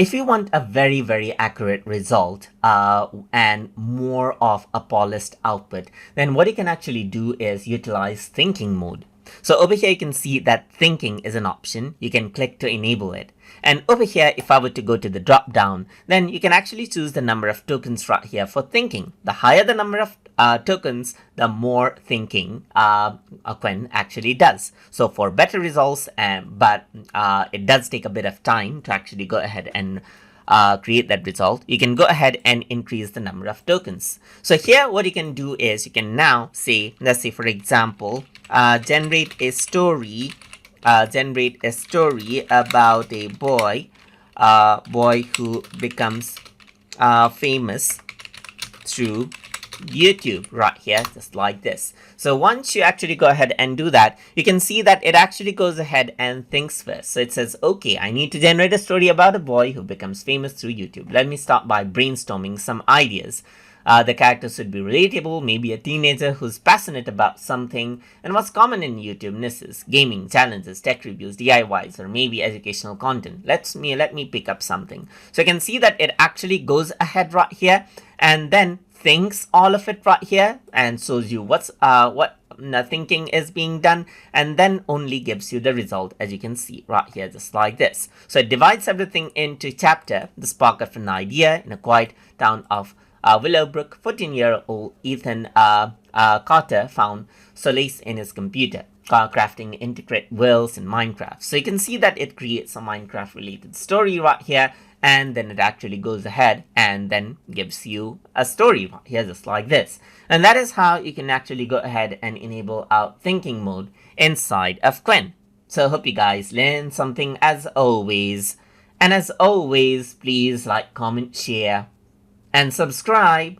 If you want a very accurate result and more of a polished output, then what you can actually do is utilize thinking mode. So over here, you can see that thinking is an option. You can click to enable it. And over here, if I were to go to the drop down, then you can actually choose the number of tokens right here for thinking. The higher the number of tokens, the more thinking Qwen actually does. So for better results, but it does take a bit of time to actually go ahead and create that result, you can go ahead and increase the number of tokens. So here what you can do is you can now say, let's say for example, generate a story about a boy who becomes famous through YouTube right here, just like this. So once you actually go ahead and do that, you can see that it actually goes ahead and thinks first. So it says, okay, I need to generate a story about a boy who becomes famous through YouTube. Let me start by brainstorming some ideas. The characters should be relatable, maybe a teenager who's passionate about something, and what's common in YouTube niches: gaming, challenges, tech reviews, DIYs, or maybe educational content. Let me pick up something. So you can see that it actually goes ahead right here and then thinks all of it right here and shows you what thinking is being done, and then only gives you the result, as you can see right here, just like this. So it divides everything into chapter: the spark of an idea in a quiet town of Willowbrook. 14-year-old Ethan Carter found solace in his computer, crafting intricate worlds in Minecraft. So you can see that it creates a Minecraft related story right here, and then it actually goes ahead and then gives you a story right here, just like this. And that is how you can actually go ahead and enable our thinking mode inside of Qwen. So I hope you guys learned something as always. And as always, please like, comment, share, and subscribe.